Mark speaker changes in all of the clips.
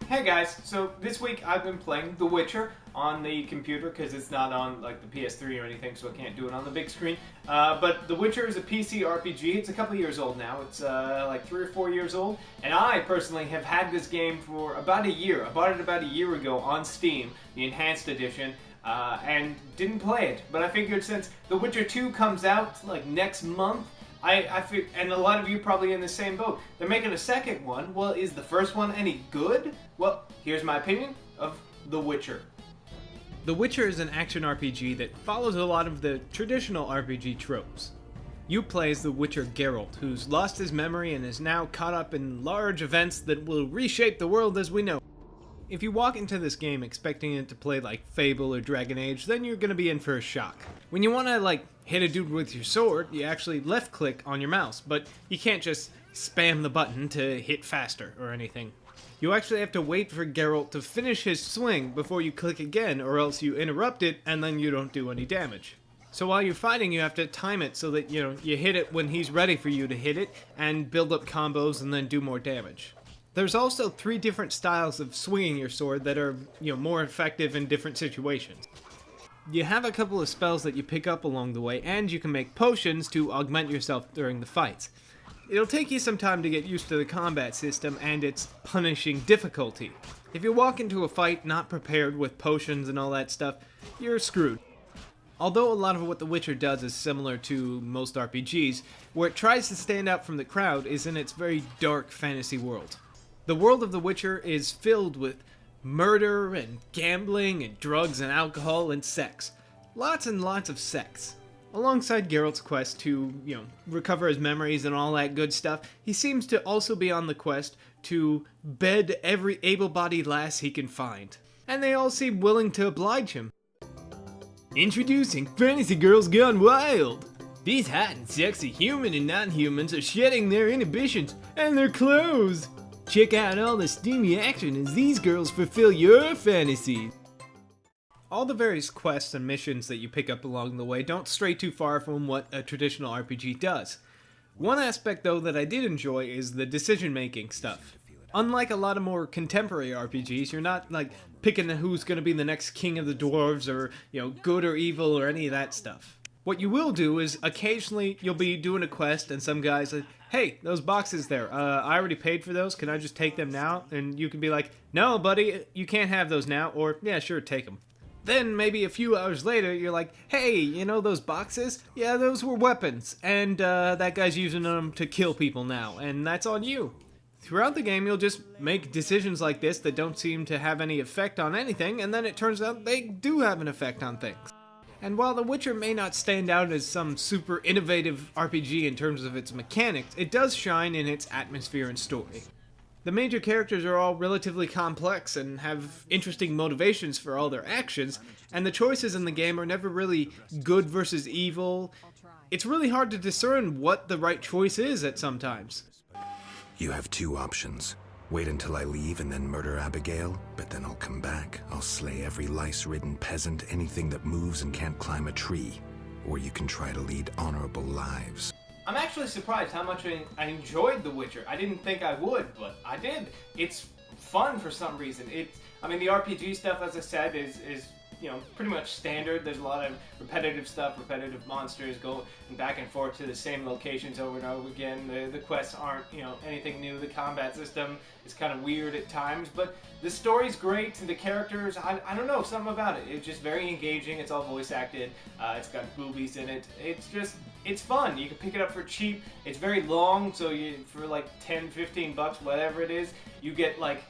Speaker 1: Hey guys, so this week I've been playing The Witcher on the computer because it's not on like the PS3 or anything, so I can't do it on the big screen. But The Witcher is a PC RPG. It's a couple years old now. It's like 3 or 4 years old, and I personally have had this game for about a year. I bought it about a year ago on Steam, the Enhanced Edition, and didn't play it. But I figured since The Witcher 2 comes out like next month, and a lot of you probably in the same boat. They're making a second one. Well, is the first one any good? Well, here's my opinion of The Witcher. The Witcher is an action RPG that follows a lot of the traditional RPG tropes. You play as the Witcher Geralt, who's lost his memory and is now caught up in large events that will reshape the world as we know. If you walk into this game expecting it to play like Fable or Dragon Age, then you're gonna be in for a shock. When you wanna like hit a dude with your sword, you actually left click on your mouse, but you can't just spam the button to hit faster or anything. You actually have to wait for Geralt to finish his swing before you click again, or else you interrupt it and then you don't do any damage. So while you're fighting, you have to time it so that you hit it when he's ready for you to hit it, and build up combos and then do more damage. There's also 3 different styles of swinging your sword that are, more effective in different situations. You have a couple of spells that you pick up along the way, and you can make potions to augment yourself during the fights. It'll take you some time to get used to the combat system and its punishing difficulty. If you walk into a fight not prepared with potions and all that stuff, you're screwed. Although a lot of what The Witcher does is similar to most RPGs, where it tries to stand out from the crowd is in its very dark fantasy world. The world of The Witcher is filled with murder and gambling and drugs and alcohol and sex. Lots and lots of sex. Alongside Geralt's quest to, recover his memories and all that good stuff, he seems to also be on the quest to bed every able-bodied lass he can find. And they all seem willing to oblige him. Introducing Fantasy Girls Gone Wild! These hot and sexy human and non-humans are shedding their inhibitions and their clothes! Check out all the steamy action as these girls fulfill your fantasy! All the various quests and missions that you pick up along the way don't stray too far from what a traditional RPG does. One aspect though that I did enjoy is the decision-making stuff. Unlike a lot of more contemporary RPGs, you're not like picking who's going to be the next king of the dwarves or, good or evil or any of that stuff. What you will do is occasionally you'll be doing a quest and some guy's like, hey, those boxes there, I already paid for those, can I just take them now? And you can be like, no buddy, you can't have those now, or yeah, sure, take them. Then maybe a few hours later, you're like, hey, those boxes? Yeah, those were weapons, and that guy's using them to kill people now, and that's on you. Throughout the game, you'll just make decisions like this that don't seem to have any effect on anything, and then it turns out they do have an effect on things. And while The Witcher may not stand out as some super innovative RPG in terms of its mechanics, it does shine in its atmosphere and story. The major characters are all relatively complex and have interesting motivations for all their actions, and the choices in the game are never really good versus evil. It's really hard to discern what the right choice is at some times.
Speaker 2: You have 2 options. Wait until I leave and then murder Abigail, but then I'll come back. I'll slay every lice-ridden peasant, anything that moves and can't climb a tree. Or you can try to lead honorable lives.
Speaker 1: I'm actually surprised how much I enjoyed The Witcher. I didn't think I would, but I did. It's fun for some reason. The RPG stuff, as I said, is pretty much standard. There's a lot of repetitive stuff, repetitive monsters going back and forth to the same locations over and over again. The quests aren't, anything new. The combat system is kind of weird at times, but the story's great. The characters, I don't know, something about it. It's just very engaging. It's all voice acted. It's got boobies in it. It's fun. You can pick it up for cheap. It's very long, so for like 10, 15 bucks, whatever it is, you get like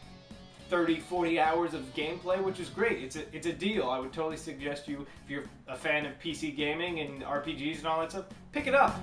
Speaker 1: 30, 40 hours of gameplay, which is great. It's a deal. I would totally suggest you, if you're a fan of PC gaming and RPGs and all that stuff, pick it up.